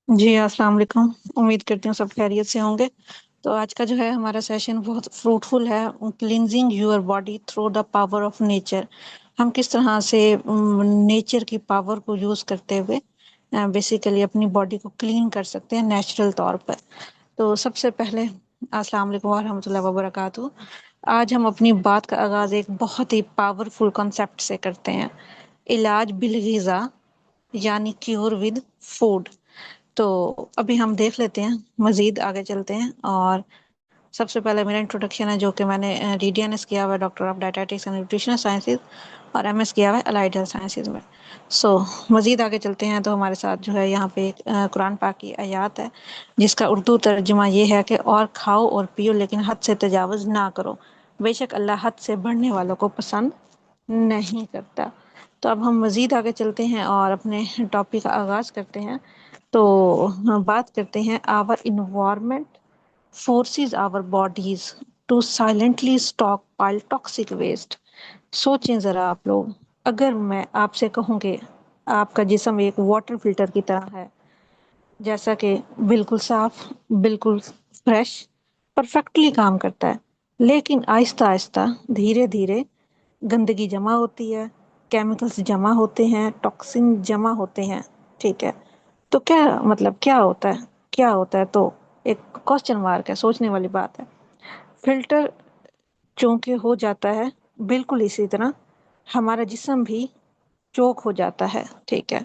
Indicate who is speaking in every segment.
Speaker 1: जी, अस्सलाम वालेकुम। उम्मीद करती हूँ सब खैरियत से होंगे। तो आज का जो है हमारा सेशन बहुत फ्रूटफुल है। Cleansing your body through the power of nature. हम किस तरह से नेचर की पावर को यूज करते हुए बेसिकली अपनी बॉडी को क्लीन कर सकते हैं नेचुरल तौर पर। तो सबसे पहले अस्सलाम वालेकुम व रहमतुल्लाहि व बरकातहू। आज हम अपनी बात का आगाज एक बहुत ही पावरफुल कॉन्सेप्ट से करते हैं। इलाज बिल ग़िज़ा, यानी क्योर विद फूड। तो अभी हम देख लेते हैं, मजीद आगे चलते हैं। और सबसे पहले मेरा इंट्रोडक्शन है जो कि मैंने डीडीएनएस किया हुआ है, doctor of dietetics and nutritional sciences, और एमएस किया हुआ है अलाइड हेल्थ साइंसेज में। सो मजीद आगे चलते हैं तो हमारे साथ जो है यहाँ पे एक कुरान पाक की आयत है जिसका उर्दू तर्जुमा ये है कि और खाओ और पियो लेकिन हद से तजावुज ना करो, बेशक अल्लाह हद से बढ़ने वालों को पसंद नहीं करता। तो अब हम मजीद आगे चलते हैं और अपने टॉपिक का आगाज करते हैं। तो हम बात करते हैं our environment forces our bodies to silently stockpile toxic waste. सोचें जरा आप लोग, अगर मैं आपसे कहूँ कि आपका जिस्म एक वाटर फिल्टर की तरह है, जैसा कि बिल्कुल साफ, बिल्कुल फ्रेश, परफेक्टली काम करता है, लेकिन आहिस्ता आहिस्ता धीरे धीरे गंदगी जमा होती है, केमिकल्स जमा होते हैं, टॉक्सिन जमा होते हैं। ठीक है, तो क्या मतलब क्या होता है? क्या होता है? तो एक क्वेश्चन मार्क है, सोचने वाली बात है। फिल्टर चूंकि हो जाता है, बिल्कुल इसी तरह हमारा जिस्म भी चोक हो जाता है। ठीक है,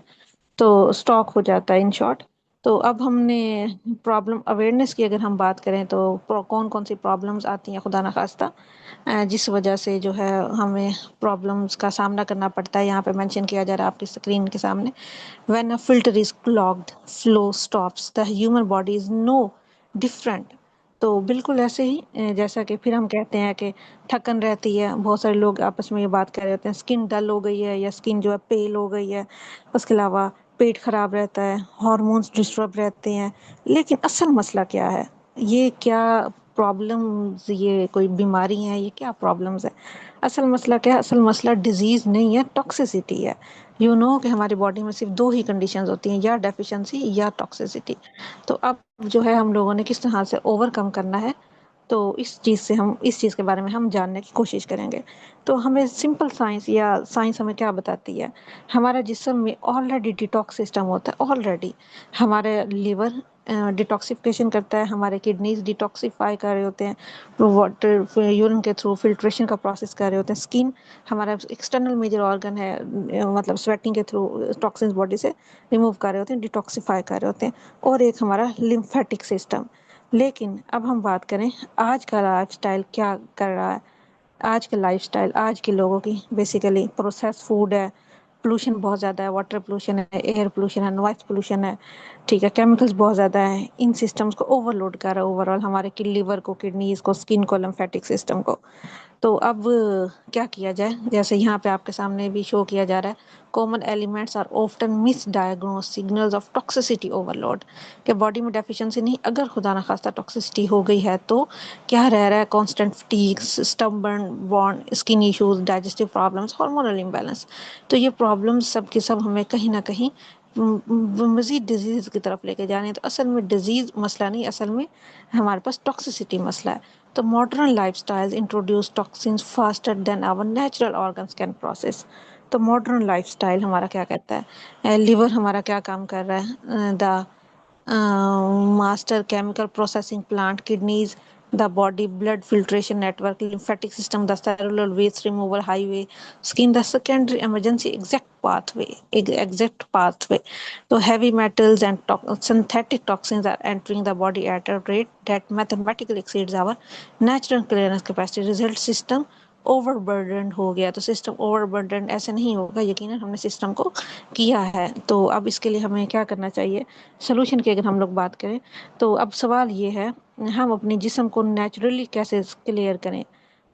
Speaker 1: तो स्टॉक हो जाता है इन शॉर्ट। तो अब हमने प्रॉब्लम अवेयरनेस की अगर हम बात करें तो कौन कौन सी प्रॉब्लम्स आती हैं खुदा ना खास्ता, जिस वजह से जो है हमें प्रॉब्लम्स का सामना करना पड़ता है। यहाँ पे मेंशन किया जा रहा है आपकी स्क्रीन के सामने। When a filter is clogged, flow stops, the human body is no different. तो बिल्कुल ऐसे ही जैसा कि फिर हम कहते हैं कि थकन रहती है, बहुत सारे लोग आपस में ये बात कर रहे होते हैं स्किन डल हो गई है या स्किन जो है पेल हो गई है। उसके अलावा पेट खराब रहता है, हार्मोन्स डिस्टर्ब रहते हैं। लेकिन असल मसला क्या है? ये क्या प्रॉब्लम्स, ये कोई बीमारी है, ये क्या प्रॉब्लम्स है? असल मसला क्या है? असल मसला डिजीज नहीं है, टॉक्सिसिटी है। कि हमारी बॉडी में सिर्फ दो ही कंडीशंस होती हैं, या डेफिशिएंसी या टॉक्सिसिटी। तो अब जो है हम लोगों ने किस तरह से ओवरकम करना है, तो इस चीज़ के बारे में हम जानने की कोशिश करेंगे। तो हमें सिंपल साइंस, या साइंस हमें क्या बताती है? हमारा जिस्म में ऑलरेडी डिटॉक्स सिस्टम होता है। ऑलरेडी हमारे लिवर डिटॉक्सिफिकेशन करता है, हमारे किडनीज डिटॉक्सिफाई कर रहे होते हैं, वाटर यूरिन के थ्रू फिल्ट्रेशन का प्रोसेस कर रहे होते हैं। स्किन हमारा एक्सटर्नल मेजर ऑर्गन है, मतलब स्वेटिंग के थ्रू टॉक्सिन्स बॉडी से रिमूव कर रहे होते हैं, डिटॉक्सिफाई कर रहे होते हैं। और एक हमारा लिम्फेटिक सिस्टम। लेकिन अब हम बात करें, आज का लाइफस्टाइल क्या कर रहा है? आज के लाइफस्टाइल, आज के लोगों की बेसिकली प्रोसेस फूड है, पोल्यूशन बहुत ज़्यादा है, वाटर पोल्यूशन है, एयर पोल्यूशन है, नॉइस पोल्यूशन है। ठीक है, केमिकल्स बहुत ज़्यादा है, इन सिस्टम्स को ओवरलोड कर रहा है ओवरऑल हमारे लिवर को, किडनीज को, स्किन को, लिम्फेटिक सिस्टम को। तो अब क्या किया जाए? जैसे यहाँ पे आपके सामने भी शो किया जा रहा है, common elements are often misdiagnose signals of toxicity overload. कि बॉडी में डेफिशिएंसी नहीं, अगर खुदा ना खास्ता टॉक्सिसिटी हो गई है तो क्या रह रहा है? Constant fatigue, stubborn bond, skin issues, digestive problems, hormonal imbalance. तो ये प्रॉब्लम्स सब के सब हमें कहीं ना कहीं मजीद डिजीज की तरफ लेके जा रहे हैं। तो असल में डिजीज मसला नहीं, असल में हमारे पास टॉक्सिसिटी मसला है। तो modern lifestyles introduce toxins faster than our natural organs can process. तो मॉडर्न लाइफस्टाइल हमारा क्या कहता है? लिवर हमारा क्या काम कर रहा है? The master chemical processing plant, kidneys, the body blood filtration network, lymphatic system, the cellular waste removal highway, skin, the secondary emergency exact pathway. So heavy metals and synthetic toxins are entering the body at a rate that mathematically exceeds our natural clearance capacity. Result system overburden हो गया। तो system overburden ऐसे नहीं होगा, यकीनन हमने system को किया है। तो अब इसके लिए हमें क्या करना चाहिए? सोल्यूशन की अगर हम लोग बात करें तो अब सवाल ये है, हम अपने जिस्म को नेचुरली कैसे क्लियर करें?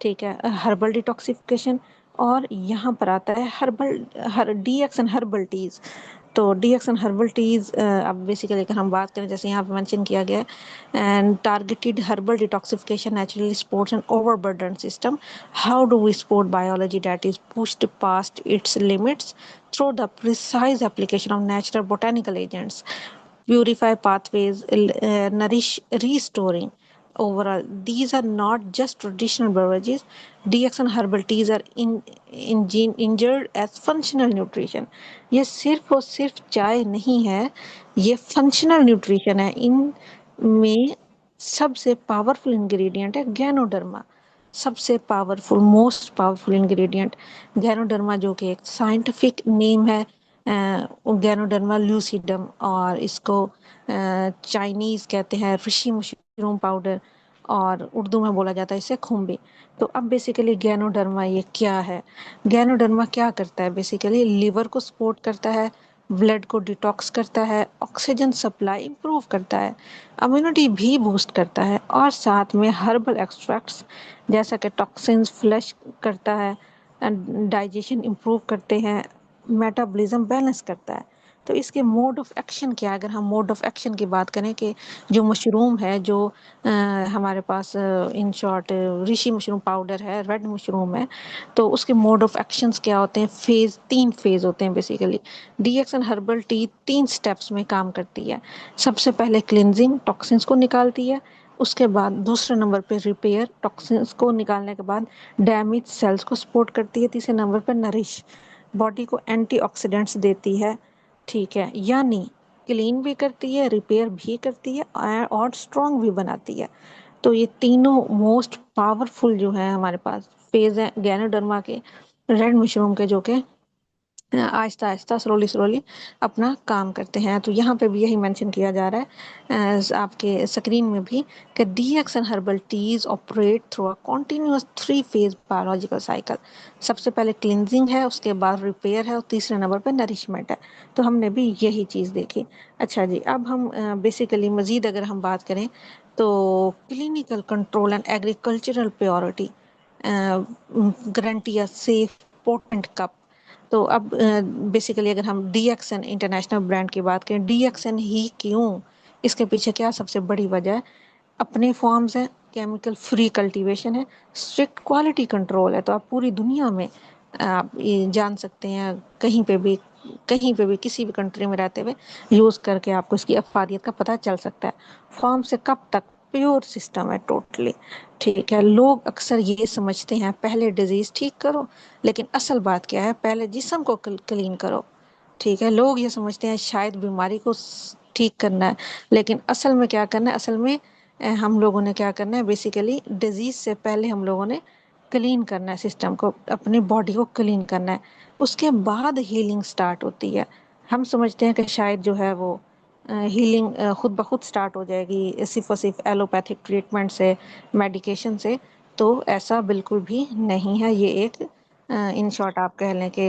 Speaker 1: ठीक है, हर्बल डिटॉक्सिफिकेशन। और यहाँ पर आता है हर डीएक्सन हर्बल टीज। तो डीएक्सन हर्बल टीज, अब बेसिकली अगर हम बात करें, जैसे यहाँ पे मेंशन किया गया है, and targeted herbal detoxification naturally supports an overburden system. How do we support biology that is pushed past its limits through the precise application of natural botanical agents? purify pathways, nourish, restoring. Overall, these are not just traditional beverages. DX and herbal teas are injured as functional nutrition. ये सिर्फ और सिर्फ चाय नहीं है, ये functional nutrition है। इन में सबसे पावरफुल इंग्रेडिएंट है गैनोडर्मा। सबसे powerful, most powerful ingredient ganoderma, जो कि एक साइंटिफिक नेम है गैनोडर्मा ल्यूसिडम, और इसको चाइनीज कहते हैं ऋषि मशरूम पाउडर, और उर्दू में बोला जाता है इसे खुम्बी। तो अब बेसिकली गैनोडर्मा ये क्या है? गैनोडर्मा क्या करता है? बेसिकली लिवर को सपोर्ट करता है, ब्लड को डिटॉक्स करता है, ऑक्सीजन सप्लाई इंप्रूव करता है, इम्यूनिटी भी बूस्ट करता है, और साथ में हर्बल एक्सट्रैक्ट्स जैसा कि टॉक्सिन्स फ्लश करता है, डाइजेशन इंप्रूव करते हैं, मेटाबॉलिज्म बैलेंस करता है। तो इसके मोड ऑफ एक्शन क्या? अगर हम मोड ऑफ एक्शन की बात करें कि जो मशरूम है, जो अ, हमारे पास in short reishi mushroom powder है, रेड मशरूम है, तो उसके मोड ऑफ एक्शंस क्या होते हैं? फेज, 3 फेज होते हैं बेसिकली। डीएक्सन हर्बल टी 3 स्टेप्स में काम करती है। सबसे पहले क्लिनजिंग, टॉक्सिन्स को निकालती है। उसके बाद दूसरे नंबर पे रिपेयर, टॉक्सिन्स को निकालने के बाद डैमेज सेल्स को सपोर्ट करती है। तीसरे नंबर पर नरिश, बॉडी को एंटीऑक्सीडेंट्स देती है। ठीक है, यानी क्लीन भी करती है, रिपेयर भी करती है, और स्ट्रॉन्ग भी बनाती है। तो ये तीनों मोस्ट पावरफुल जो है हमारे पास फेज है गैनोडर्मा के, रेड मशरूम के, जो कि आहिस्ता आहिस्ता स्लोली स्लोली अपना काम करते हैं। तो यहाँ पे भी यही मेंशन किया जा रहा है आपके स्क्रीन में भी, कि डीएक्सन herbal teas operate through a continuous 3 phase biological cycle. सबसे पहले क्लिनजिंग है, उसके बाद रिपेयर है, और तीसरे नंबर पे नरिशमेंट है। तो हमने भी यही चीज़ देखी। अच्छा जी, अब हम बेसिकली मज़ीद अगर हम बात करें तो clinical control and agricultural purity guarantee a safe potent cup. तो अब बेसिकली अगर हम डीएक्सएन इंटरनेशनल ब्रांड की बात करें, डीएक्सएन ही क्यों? इसके पीछे क्या सबसे बड़ी वजह है? अपने फॉर्म्स है, केमिकल फ्री कल्टीवेशन है, स्ट्रिक्ट क्वालिटी कंट्रोल है। तो आप पूरी दुनिया में आप ये जान सकते हैं, कहीं पे भी किसी भी कंट्री में रहते हुए यूज करके आपको इसकी अफादियत का पता चल सकता है। फॉर्म से कब तक, प्योर सिस्टम है टोटली। ठीक है, लोग अक्सर ये समझते हैं पहले डिजीज ठीक करो, लेकिन असल बात क्या है? पहले जिस्म को क्लीन करो। ठीक है, लोग ये समझते हैं शायद बीमारी को ठीक करना है, लेकिन असल में क्या करना है? असल में हम लोगों ने क्या करना है? बेसिकली डिजीज से पहले हम लोगों ने क्लीन करना है सिस्टम को, अपनी बॉडी को क्लीन करना है, उसके बाद हीलिंग स्टार्ट होती है। हम समझते हैं कि शायद जो है वो हीलिंग खुद ब खुद स्टार्ट हो जाएगी सिर्फ और सिर्फ एलोपैथिक ट्रीटमेंट से, मेडिकेशन से। तो ऐसा बिल्कुल भी नहीं है। ये एक इन शॉर्ट आप कह लें कि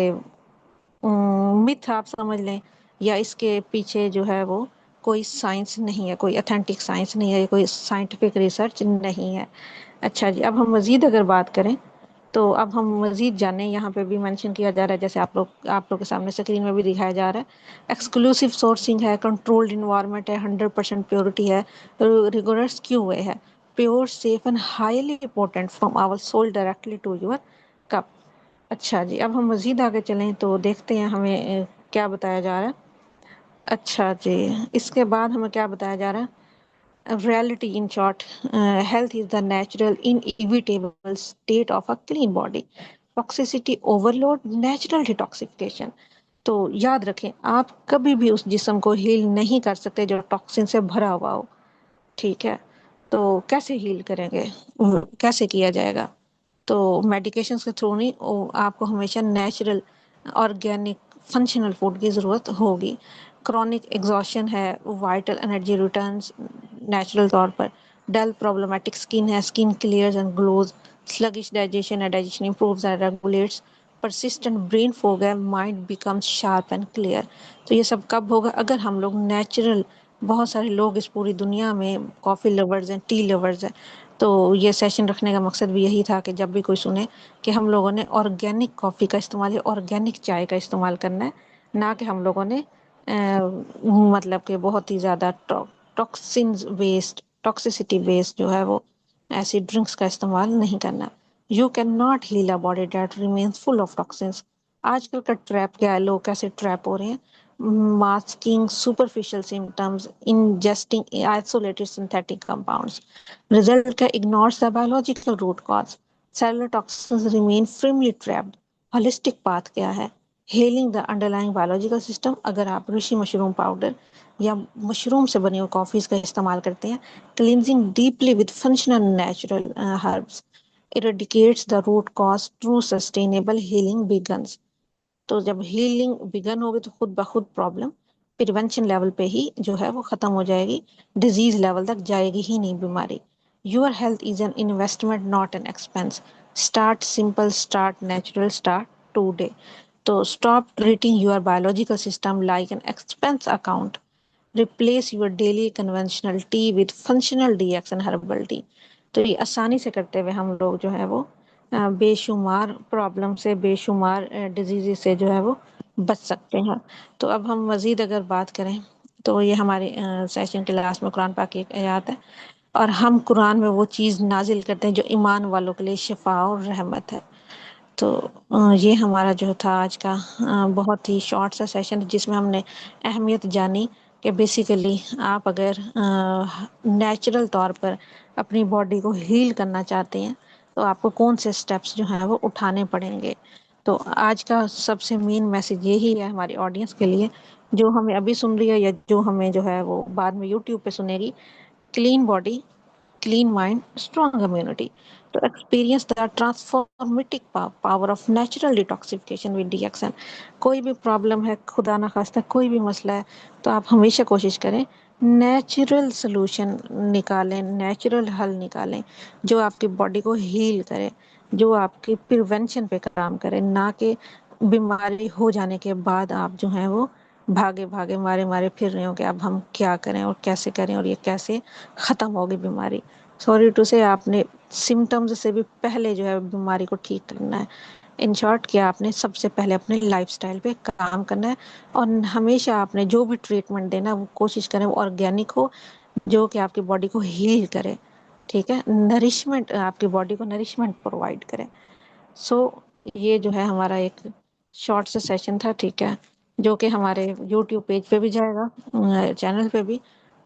Speaker 1: मिथ आप समझ लें, या इसके पीछे जो है वो कोई साइंस नहीं है, कोई अथेंटिक साइंस नहीं है, कोई साइंटिफिक रिसर्च नहीं है। अच्छा जी, अब हम मजीद अगर बात करें तो अब हम मजीद जाने, यहाँ पे भी मेंशन किया जा रहा है, जैसे आप लोग के सामने स्क्रीन में भी दिखाया जा रहा है, एक्सक्लूसिव सोर्सिंग है, कंट्रोल्ड इन्वायरमेंट है, 100% प्योरिटी है, रिगोरस क्यूए है, pure safe and highly potent from our soil directly to your cup. अच्छा जी, अब हम मजीद आगे चलें तो देखते हैं हमें क्या बताया जा रहा है। अच्छा जी, इसके बाद हमें क्या बताया जा रहा है? Reality in short, health is the natural inevitable state of a clean body, toxicity overload, natural detoxification. तो याद रखें, आप कभी भी उस जिस्म को हील नहीं कर सकते जो टॉक्सिन से भरा हुआ हो। ठीक है, तो कैसे हील करेंगे? कैसे किया जाएगा? तो मेडिकेशंस के थ्रू नहीं, आपको हमेशा नेचुरल, ऑर्गेनिक, फंक्शनल फूड की ज़रूरत होगी। क्रॉनिक एग्जॉशन है, वाइटल एनर्जी रिटर्न्स नेचुरल तौर पर, डल प्रॉब्लमेटिक स्किन है, skin clears and glows, sluggish digestion है, digestion improves and regulates, persistent brain fog है, mind becomes sharp and clear. तो ये सब कब होगा? अगर हम लोग नेचुरल, बहुत सारे लोग इस पूरी दुनिया में कॉफ़ी लवर्स हैं, टी लवर्स हैं, तो ये सेशन रखने का मकसद भी यही था कि जब भी कोई सुने कि हम लोगों ने ऑर्गेनिक कॉफ़ी का इस्तेमाल या ऑर्गेनिक चाय का इस्तेमाल करना है, ना कि हम लोगों ने मतलब कि बहुत ही ज़्यादा टॉक्सिन्स वेस्ट, टॉक्सिसिटी वेस्ट जो है वो ऐसी ड्रिंक्स का इस्तेमाल नहीं करना। You can not heal a body that remains full of toxins. आजकल का ट्रैप क्या है? लोग कैसे ट्रैप हो रहे हैं? masking superficial symptoms, ingesting isolated synthetic compounds. Result का ignores the biological root cause. Cellular toxins remain firmly trapped. Holistic path क्या है? Healing the underlying biological system. अगर आप ऋषि मशरूम पाउडर या मशरूम से बने हुए कॉफीज का इस्तेमाल करते हैं, cleansing deeply with functional natural herbs eradicates the root cause. True sustainable healing begins. तो जब हीलिंग बिगन होगी तो खुद ब खुद प्रॉब्लम प्रिवेंशन लेवल पे ही जो है वो खत्म हो जाएगी, डिजीज लेवल तक जाएगी ही नहीं बीमारी। Your health is an investment not an expense. Start simple, start natural, start today. तो stop treating your biological system like an expense account. Replace your daily conventional tea with functional DX and herbal tea. तो ये आसानी से करते हुए हम लोग जो है वो बेशुमार प्रॉब्लम से, बेशुमार डिजीज से जो है वो बच सकते हैं। तो अब हम मजीद अगर बात करें तो ये हमारे सेशन के लास्ट में कुरान पाक की एक आयत है, और हम कुरान में वो चीज़ नाजिल करते हैं जो ईमान वालों के लिए शिफा और रहमत है। तो ये हमारा जो था आज का बहुत ही शॉर्ट सा सेशन जिसमें हमने अहमियत जानी कि बेसिकली आप अगर नेचुरल तौर पर अपनी बॉडी को हील करना चाहते हैं तो आपको कौन से स्टेप्स जो हैं वो उठाने पड़ेंगे। तो आज का सबसे मेन मैसेज यही है हमारी ऑडियंस के लिए, जो हमें अभी सुन रही है या जो हमें जो है वो बाद में यूट्यूब पे सुनेगी। Clean body, clean mind, strong immunity. To experience the transformative power of natural detoxification with DXN. कोई भी प्रॉब्लम है, खुदा ना खास्ता कोई भी मसला है, तो आप हमेशा कोशिश करें नेचुरल सोल्यूशन निकालें, नेचुरल हल निकालें जो आपकी बॉडी को हील करे, जो आपकी प्रिवेंशन पे काम करे, ना कि बीमारी हो जाने के बाद आप जो हैं वो भागे भागे मारे मारे फिर रहे हो कि अब हम क्या करें और कैसे करें और ये कैसे खत्म होगी बीमारी। सॉरी टू से आपने सिम्टम्स से भी पहले जो है बीमारी को ठीक करना है। इन शॉर्ट कि आपने सबसे पहले अपने लाइफस्टाइल पे काम करना है, और हमेशा आपने जो भी ट्रीटमेंट देना है वो कोशिश करें वो ऑर्गेनिक हो, जो कि आपकी बॉडी को हील करे। ठीक है, नरिशमेंट, आपकी बॉडी को नरिशमेंट प्रोवाइड करे। सो ये जो है हमारा एक शॉर्ट सा सेशन था, ठीक है, जो कि हमारे यूट्यूब पेज पे भी जाएगा, चैनल पे भी।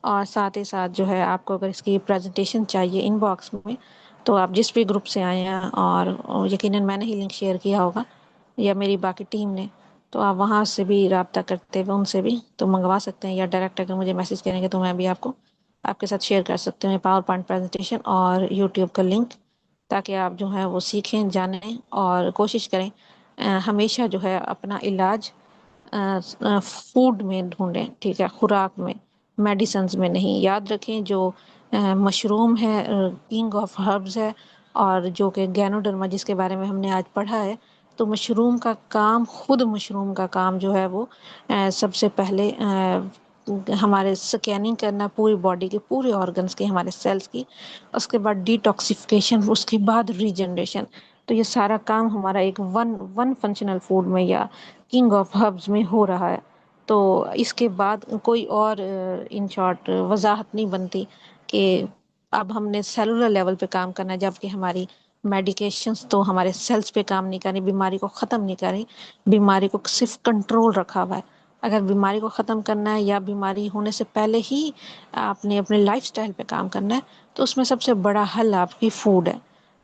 Speaker 1: और साथ ही साथ जो है आपको अगर इसकी प्रेजेंटेशन चाहिए इनबॉक्स में, तो आप जिस भी ग्रुप से आए हैं, और यकीनन मैंने ही लिंक शेयर किया होगा या मेरी बाकी टीम ने, तो आप वहाँ से भी रब्ता करते हुए उनसे भी तो मंगवा सकते हैं, या डायरेक्ट अगर मुझे मैसेज करेंगे तो मैं भी आपको आपके साथ शेयर कर सकते हैं पावर पॉइंट प्रेजेंटेशन और यूट्यूब का लिंक, ताकि आप जो है वो सीखें, जानें और कोशिश करें हमेशा जो है अपना इलाज फूड में ढूंढें, ठीक है, खुराक में, मेडिसिन में नहीं। याद रखें जो मशरूम है किंग ऑफ हर्ब्स है, और जो कि गैनोडर्मा जिसके बारे में हमने आज पढ़ा है, तो मशरूम का काम, खुद मशरूम का काम जो है वो सबसे पहले हमारे स्कैनिंग करना पूरी बॉडी के पूरे ऑर्गन्स की, हमारे सेल्स की, उसके बाद डिटॉक्सिफिकेशन, उसके बाद रीजनरेशन। तो ये सारा काम हमारा एक वन वन फंक्शनल फूड में या किंग ऑफ हर्ब्स में हो रहा है। तो इसके बाद कोई और इन शॉर्ट वजाहत नहीं बनती कि अब हमने सेलुलर लेवल पे काम करना है, जबकि हमारी मेडिकेशंस तो हमारे सेल्स पे काम नहीं कर रही, बीमारी को ख़त्म नहीं कर रही, बीमारी को सिर्फ कंट्रोल रखा हुआ है। अगर बीमारी को ख़त्म करना है या बीमारी होने से पहले ही आपने अपने लाइफस्टाइल पे काम करना है, तो उसमें सबसे बड़ा हल आपकी फूड है।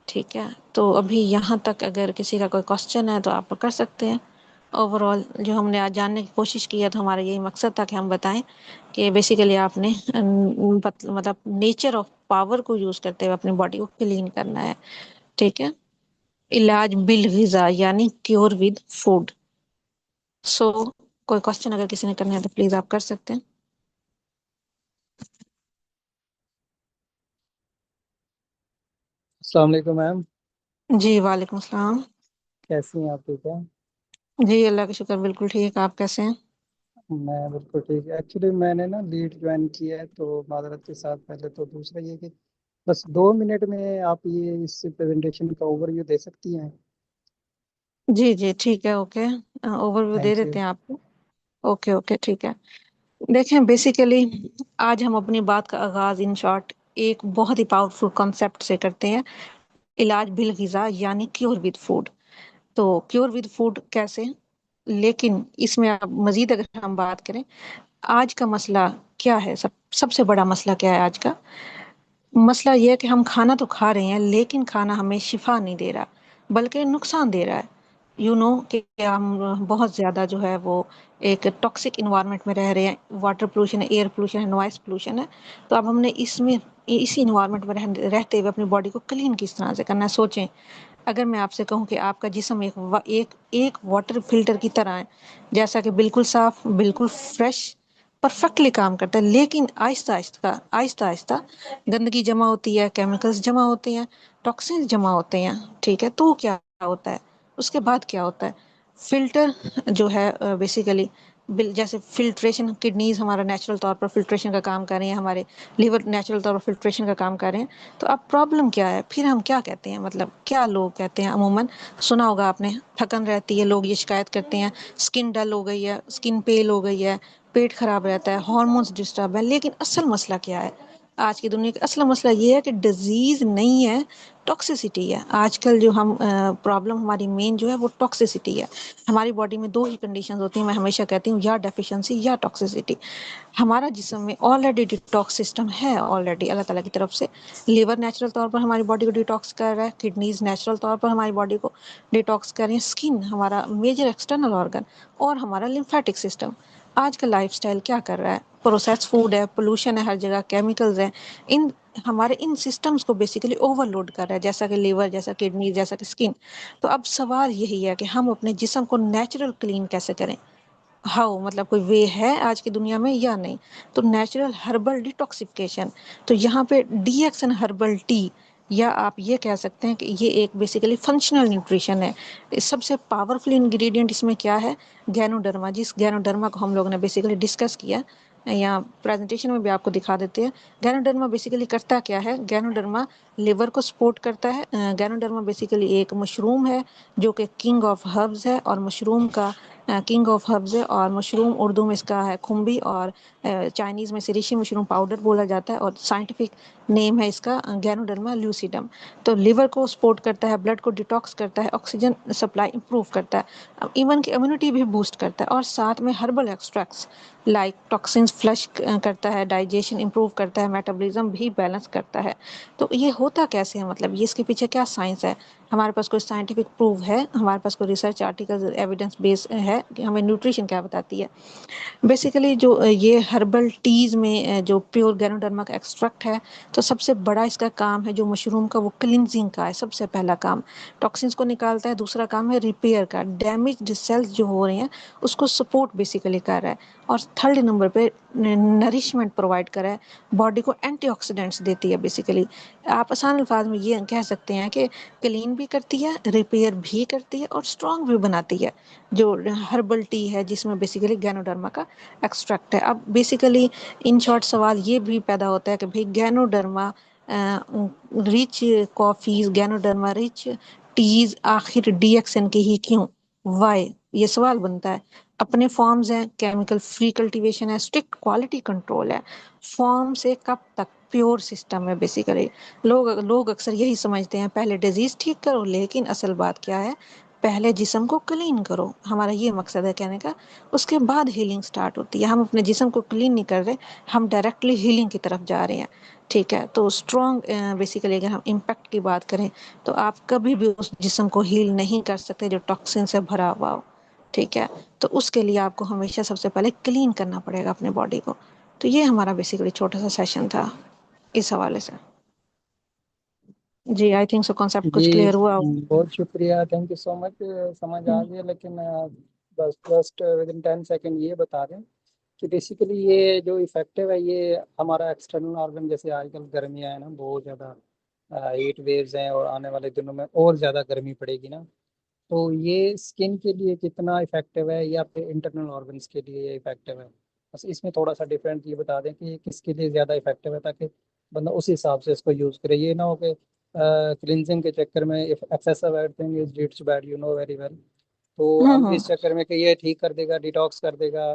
Speaker 1: ठीक है, तो अभी यहाँ तक अगर किसी का कोई क्वेश्चन है तो आप कर सकते हैं। ओवरऑल जो हमने आज जानने की कोशिश की है, तो हमारा यही मकसद था कि हम बताएं कि बेसिकली आपने मतलब नेचर ऑफ पावर को यूज करते हुए अपनी बॉडी को क्लीन करना है। ठीक है, इलाज बिल गिजा यानी क्योर विद फूड। सो कोई क्वेश्चन अगर किसी ने करना है तो प्लीज आप कर सकते हैं।
Speaker 2: अस्सलाम वालेकुम मैम।
Speaker 1: जी वालेकुम सलाम।
Speaker 2: कैसी हैं आप? ठीक है।
Speaker 1: जी अल्लाह का शुक्र, बिल्कुल ठीक। आप कैसे हैं?
Speaker 2: मैं बिल्कुल ठीक है। एक्चुअली मैंने ना लीड ज्वाइन किया है, तो माजरत के साथ पहले तो दूसरा ये कि बस 2 मिनट में आप ये इस प्रेजेंटेशन का ओवरव्यू दे सकती हैं।
Speaker 1: जी जी ठीक है, okay, overview they
Speaker 2: thank you.
Speaker 1: देते हैं आपको। ओके ओके ठीक है। देखें बेसिकली आज हम अपनी बात का आगाज इन शॉर्ट एक बहुत ही पावरफुल कॉन्सेप्ट से करते हैं, इलाज बिल गिजा यानी क्योर विद फूड। तो क्योर विद फूड कैसे? लेकिन इसमें अब मजीद अगर हम बात करें, आज का मसला क्या है, सबसे बड़ा मसला क्या है आज का? मसला ये है कि हम खाना तो खा रहे हैं, लेकिन खाना हमें शिफा नहीं दे रहा, बल्कि नुकसान दे रहा है। कि हम बहुत ज्यादा जो है वो एक टॉक्सिक इन्वायरमेंट में रह रहे हैं। वाटर पोल्यूशन है, एयर पोल्यूशन है, नॉइस पोल्यूशन है। तो अब हमने इसमें इसी इन्वायरमेंट में रहते हुए अपनी बॉडी को क्लीन किस तरह से करना है, सोचें। अगर मैं आपसे कहूं कि आपका जिस्म एक वाटर फिल्टर की तरह है, जैसा कि बिल्कुल साफ, बिल्कुल फ्रेश, परफेक्टली काम करता है, लेकिन आहिस्ता आहिस्ता गंदगी जमा होती है, केमिकल्स जमा होते हैं, टॉक्सिन्स जमा होते हैं। ठीक है, तो क्या होता है? उसके बाद क्या होता है? फिल्टर जो है बेसिकली, जैसे फिल्ट्रेशन, किडनीज हमारा नेचुरल तौर पर फिल्ट्रेशन का काम कर रहे हैं, हमारे लिवर नेचुरल तौर पर फिल्ट्रेशन का काम कर रहे हैं। तो अब प्रॉब्लम क्या है? फिर हम क्या कहते हैं, मतलब क्या लोग कहते हैं अमूमन, सुना होगा आपने, थकन रहती है, लोग ये शिकायत करते हैं, स्किन डल हो गई है, स्किन पेल हो गई है, पेट खराब रहता है, हार्मोन्स डिस्टर्ब है। लेकिन असल मसला क्या है? आज की दुनिया का असला मसला ये है कि डिजीज नहीं है, टॉक्सिसिटी है। आजकल जो हम प्रॉब्लम हमारी मेन जो है वो टॉक्सिसिटी है। हमारी बॉडी में दो ही कंडीशंस होती हैं, मैं हमेशा कहती हूँ, या डेफिशिएंसी या टॉक्सिसिटी। हमारा जिस्म में ऑलरेडी डिटॉक्स सिस्टम है, ऑलरेडी अल्लाह ताला की तरफ से। लिवर नेचुरल तौर पर हमारी बॉडी को डिटॉक्स कर रहा है, किडनीज नेचुरल तौर पर हमारी बॉडी को डिटॉक्स कर रही है, स्किन हमारा मेजर एक्सटर्नल ऑर्गन, और हमारा लिम्फेटिक सिस्टम। आज का लाइफस्टाइल क्या कर रहा है? प्रोसेस फूड है, पोल्यूशन है, हर जगह केमिकल्स हैं। इन हमारे इन सिस्टम्स को बेसिकली ओवरलोड कर रहा है, जैसा कि लिवर, जैसा किडनी, जैसा कि स्किन। तो अब सवाल यही है कि हम अपने जिस्म को नेचुरल क्लीन कैसे करें? हाउ, मतलब कोई वे है आज की दुनिया में या नहीं? तो नेचुरल हर्बल डिटॉक्सिफिकेशन, तो यहाँ पे डीएक्सन हर्बल टी, या आप ये कह सकते हैं कि ये एक बेसिकली फंक्शनल न्यूट्रिशन है। सबसे पावरफुल इंग्रेडिएंट इसमें क्या है? गैनोडर्मा। जिस गैनोडर्मा को हम लोगों ने बेसिकली डिस्कस किया, या प्रेजेंटेशन में भी आपको दिखा देते हैं। गैनोडर्मा बेसिकली करता क्या है? गैनोडर्मा लिवर को सपोर्ट करता है। गैनोडर्मा बेसिकली एक मशरूम है, जो कि किंग ऑफ हर्ब्स है, और मशरूम का किंग ऑफ हर्ब्स है। और मशरूम उर्दू में इसका है खुम्बी, और चाइनीज में सिरिशी मशरूम पाउडर बोला जाता है, और साइंटिफिक नेम है इसका गैनोडर्मा ल्यूसिडम। तो लिवर को सपोर्ट करता है, ब्लड को डिटॉक्स करता है, ऑक्सीजन सप्लाई इंप्रूव करता है, इवन की इम्यूनिटी भी बूस्ट करता है, और साथ में herbal extracts like toxins flush करता है, डाइजेशन इंप्रूव करता है, मेटाबॉलिज्म भी बैलेंस करता है। तो ये होता कैसे है, मतलब ये इसके पीछे क्या साइंस है? हमारे पास कोई साइंटिफिक प्रूफ है? हमारे पास कोई रिसर्च आर्टिकल, एविडेंस बेस है कि हमें न्यूट्रिशन क्या बताती है? बेसिकली जो ये हर्बल टीज में जो प्योर गैनोडर्मा का एक्सट्रैक्ट है, तो सबसे बड़ा इसका काम है जो मशरूम का, वो क्लिनजिंग का है। सबसे पहला काम टॉक्सिन्स को निकालता है, दूसरा काम है रिपेयर का, डैमेज्ड सेल्स जो हो रहे हैं उसको सपोर्ट बेसिकली कर रहा है, और थर्ड नंबर पे नरिशमेंट प्रोवाइड कर रहा है, बॉडी को एंटीऑक्सीडेंट्स देती है बेसिकली। आप आसान अल्फाज में ये कह सकते हैं कि क्लीन भी करती है, रिपेयर भी करती है, और स्ट्रॉन्ग भी बनाती है, जो हर्बल टी है जिसमें बेसिकली गैनोडर्मा का एक्सट्रैक्ट है। अब बेसिकली इन शॉर्ट सवाल ये भी पैदा होता है कि भाई ganoderma rich coffees, ganoderma rich teas आखिर डीएक्सएन की ही क्यों? वाई, ये सवाल बनता है। अपने फॉर्म्स हैं, केमिकल फ्री कल्टीवेशन है, स्ट्रिक्ट क्वालिटी कंट्रोल है, फॉर्म से कब तक, प्योर सिस्टम है बेसिकली। लोग अक्सर यही समझते हैं पहले डिजीज ठीक करो, लेकिन असल बात क्या है? पहले जिस्म को क्लीन करो, हमारा ये मकसद है कहने का। उसके बाद हीलिंग स्टार्ट होती है। हम अपने जिस्म को क्लीन नहीं कर रहे, हम डायरेक्टली हीलिंग की तरफ जा रहे हैं। ठीक है, तो स्ट्रॉन्ग बेसिकली अगर हम इम्पैक्ट की बात करें, तो आप कभी भी उस जिस्म को हील नहीं कर सकते जो टॉक्सिन से भरा हुआ हो। ठीक है, तो उसके लिए आपको हमेशा सबसे पहले क्लीन करना पड़ेगा अपने बॉडी को। तो ये हमारा बेसिकली छोटा सा सेशन था इस हवाले से। जी, आई थिंक सो कॉन्सेप्ट कुछ
Speaker 2: जी,
Speaker 1: क्लियर हुआ।
Speaker 2: बहुत शुक्रिया, थैंक यू सो मच। समझ आ गया, लेकिन बस जस्ट विद इन 10 सेकेंड ये बता दें कि बेसिकली ये जो इफेक्टिव है, ये हमारा एक्सटर्नल ऑर्गन, जैसे आजकल गर्मियाँ है ना, बहुत ज़्यादा हीट वेव्स हैं, और आने वाले दिनों में और ज़्यादा गर्मी पड़ेगी ना, तो ये स्किन के लिए कितना इफेक्टिव है, या फिर इंटरनल ऑर्गन्स के लिए ये इफेक्टिव है? बस इसमें थोड़ा सा डिफरेंट ये बता दें कि ये किसके लिए ज़्यादा इफेक्टिव है, ताकि बंदा उस हिसाब से इसको यूज़ करे। ये ना हो कि क्लिनजिंग के चक्कर में, if excessive everything is leads to bad, you know very well. तो अब
Speaker 1: हम्म।
Speaker 2: इस चक्कर में कि ये ठीक कर देगा, डिटॉक्स कर देगा,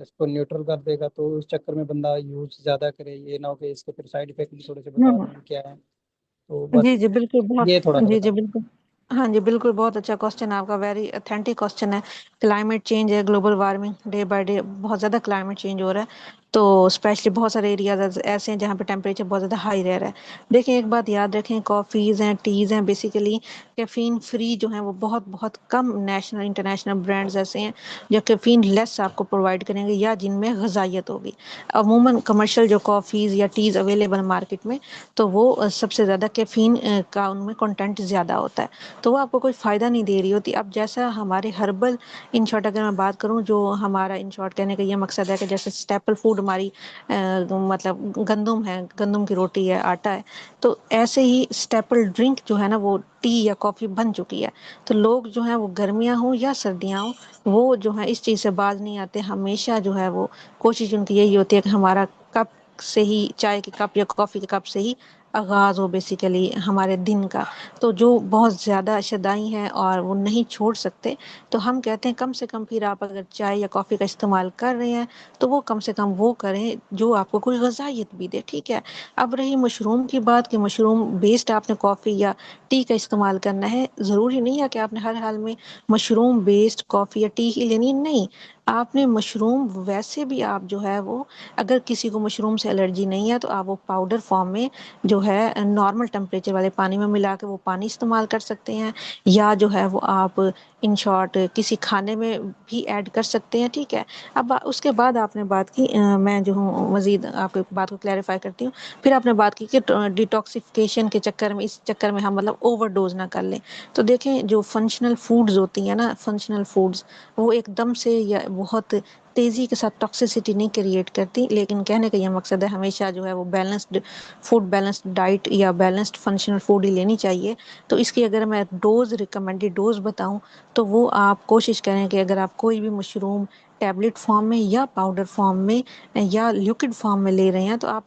Speaker 2: इसको न्यूट्रल कर देगा, तो उस चक्कर में बंदा यूज ज़्यादा करे। ये ना हो कि इसके फिर साइड इफेक्ट भी थोड़े से बता
Speaker 1: हम्म।
Speaker 2: दें कि क्या है। तो बस
Speaker 1: जी जी बिल्कुल, बहुत।
Speaker 2: ये थोड़ा सा
Speaker 1: जी
Speaker 2: बता
Speaker 1: जी
Speaker 2: दें।
Speaker 1: बिल्कुल। हाँ जी, बिल्कुल, बहुत अच्छा क्वेश्चन है आपका, वेरी अथेंटिक क्वेश्चन है। क्लाइमेट चेंज है, global warming, day by day बहुत ज़्यादा क्लाइमेट चेंज हो रहा है। तो स्पेशली बहुत सारे एरियाज ऐसे हैं जहाँ पे टेम्परेचर बहुत ज़्यादा हाई रह रहा है। देखिए, एक बात याद रखें, कॉफ़ीज़ हैं, टीज़ हैं, बेसिकली कैफीन फ्री जो है वो बहुत बहुत कम नेशनल इंटरनेशनल ब्रांड्स ऐसे हैं जो कैफीन लेस आपको प्रोवाइड करेंगे या जिनमें गजाइत होगी। अमूमन कमर्शियल जो कॉफ़ीज़ या टीज़ अवेलेबल मार्केट में, तो वो सबसे ज़्यादा कैफीन का उनमें कंटेंट ज़्यादा होता है, तो वो आपको कोई फ़ायदा नहीं दे रही होती। अब जैसा हमारे हर्बल, इन शॉर्ट अगर मैं बात करूँ, जो हमारा इन शॉर्ट कहने का ये मकसद है कि जैसे स्टेपल फूड हमारी मतलब गंदम है, गंदम की रोटी है, आटा है, तो ऐसे ही स्टेपल ड्रिंक जो है ना वो टी या कॉफ़ी बन चुकी है। तो लोग जो है वो गर्मियाँ हो या सर्दियाँ हो, वो जो है इस चीज़ से बाज नहीं आते। हमेशा जो है वो कोशिश उनकी यही होती है कि हमारा कप से ही, चाय के कप या कॉफ़ी के कप से ही आगाज़ हो बेसिकली हमारे दिन का। तो जो बहुत ज़्यादा शदाई हैं और वो नहीं छोड़ सकते, तो हम कहते हैं कम से कम फिर आप अगर चाय या कॉफ़ी का इस्तेमाल कर रहे हैं तो वो कम से कम वो करें जो आपको कोई ग़ज़ाइयत भी दे, ठीक है। अब रही मशरूम की बात, कि मशरूम बेस्ड आपने कॉफ़ी या टी का इस्तेमाल करना है, ज़रूरी नहीं है कि आपने हर हाल में मशरूम बेस्ड कॉफ़ी या टी ही लेनी, नहीं। आपने मशरूम वैसे भी आप जो है वो, अगर किसी को मशरूम से एलर्जी नहीं है तो आप वो पाउडर फॉर्म में जो है नॉर्मल टेम्परेचर वाले पानी में मिला के वो पानी इस्तेमाल कर सकते हैं, या जो है वो आप इन शॉर्ट किसी खाने में भी ऐड कर सकते हैं, ठीक है। अब उसके बाद आपने बात की, मैं जो हूँ मजीद आपकी बात को क्लैरिफाई करती हूँ। फिर आपने बात की कि डिटॉक्सिफिकेशन के चक्कर में, इस चक्कर में हम मतलब ओवरडोज ना कर लें। तो देखें, जो फंक्शनल फूड्स होती हैं ना, फंक्शनल फूड्स, वो एकदम से या बहुत तेज़ी के साथ टॉक्सिसिटी नहीं क्रिएट करती, लेकिन कहने का ये मकसद है हमेशा जो है वो बैलेंस्ड फूड, बैलेंस्ड डाइट या बैलेंस्ड फंक्शनल फूड ही लेनी चाहिए। तो इसकी अगर मैं डोज, रिकमेंडेड डोज बताऊं, तो वो आप कोशिश करें कि अगर आप कोई भी मशरूम टैबलेट फॉर्म में या पाउडर फॉर्म में या लिक्विड फॉर्म में ले रहे हैं, तो आप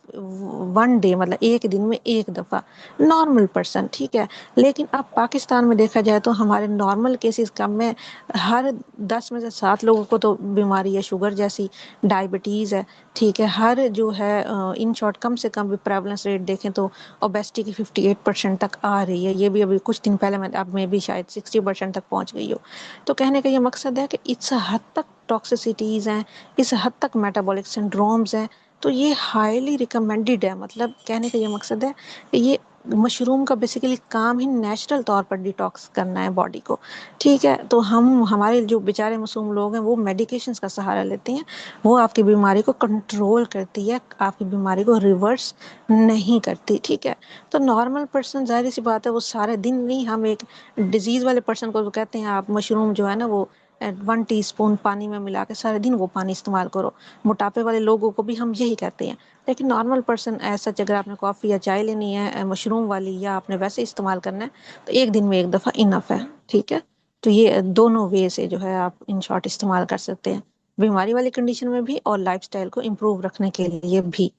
Speaker 1: वन डे मतलब एक दिन में एक दफ़ा, नॉर्मल पर्सन, ठीक है। लेकिन अब पाकिस्तान में देखा जाए तो हमारे नॉर्मल केसेस कम है। हर 10 में से 7 लोगों को तो बीमारी है शुगर जैसी, डायबिटीज़ है, ठीक है। हर जो है इन शॉर्ट कम से कम भी प्रेवलेंस रेट देखें तो ओबेसिटी की 58% तक आ रही है। ये भी अभी कुछ दिन पहले, मैं अब में भी शायद 60% तक पहुंच गई हो। तो कहने का ये मकसद है कि इस हद तक टॉक्सिसिटीज़ हैं, इस हद तक मेटाबॉलिक सिंड्रोम्स हैं, तो ये हाईली रिकमेंडेड है। मतलब कहने का ये मकसद है कि ये मशरूम का बेसिकली काम ही नेचुरल तौर पर डिटॉक्स करना है बॉडी को, ठीक है। तो हम, हमारे जो बेचारे मासूम लोग हैं वो मेडिकेशंस का सहारा लेते हैं, वो आपकी बीमारी को कंट्रोल करती है, आपकी बीमारी को रिवर्स नहीं करती, ठीक है। तो नॉर्मल पर्सन, जाहिर सी बात है, वो सारे दिन नहीं, हम एक डिजीज वाले पर्सन को तो कहते हैं आप मशरूम जो है ना वो 1 टीस्पून पानी में मिला के सारे दिन वो पानी इस्तेमाल करो। मोटापे वाले लोगों को भी हम यही कहते हैं। लेकिन नॉर्मल पर्सन ऐसा, अगर आपने कॉफ़ी या चाय लेनी है मशरूम वाली, या आपने वैसे इस्तेमाल करना है, तो एक दिन में एक दफ़ा इनफ है, ठीक है। तो ये दोनों वे से जो है आप इन शॉर्ट इस्तेमाल कर सकते हैं, बीमारी वाली कंडीशन में भी और लाइफस्टाइल को इम्प्रूव रखने के लिए भी,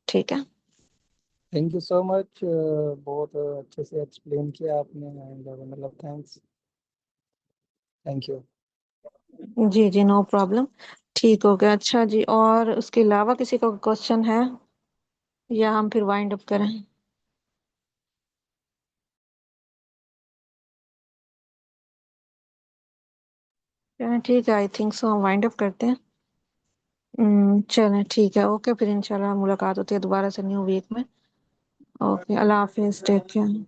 Speaker 1: ठीक है।
Speaker 2: थैंक यू सो मच, बहुत अच्छे से एक्सप्लेन किया आपने, एंड मतलब थैंक्स, थैंक यू।
Speaker 1: जी जी, नो प्रॉब्लम। ठीक हो गया, अच्छा जी, और उसके अलावा किसी का क्वेश्चन है, या हम फिर वाइंड अप करें? चलें, ठीक है, आई थिंक सो हम वाइंड अप करते हैं। चलें, ठीक है, ओके, फिर इंशाल्लाह मुलाकात होती है दोबारा से न्यू वीक में। ओके, अल्लाह हाफिज, टेक केयर।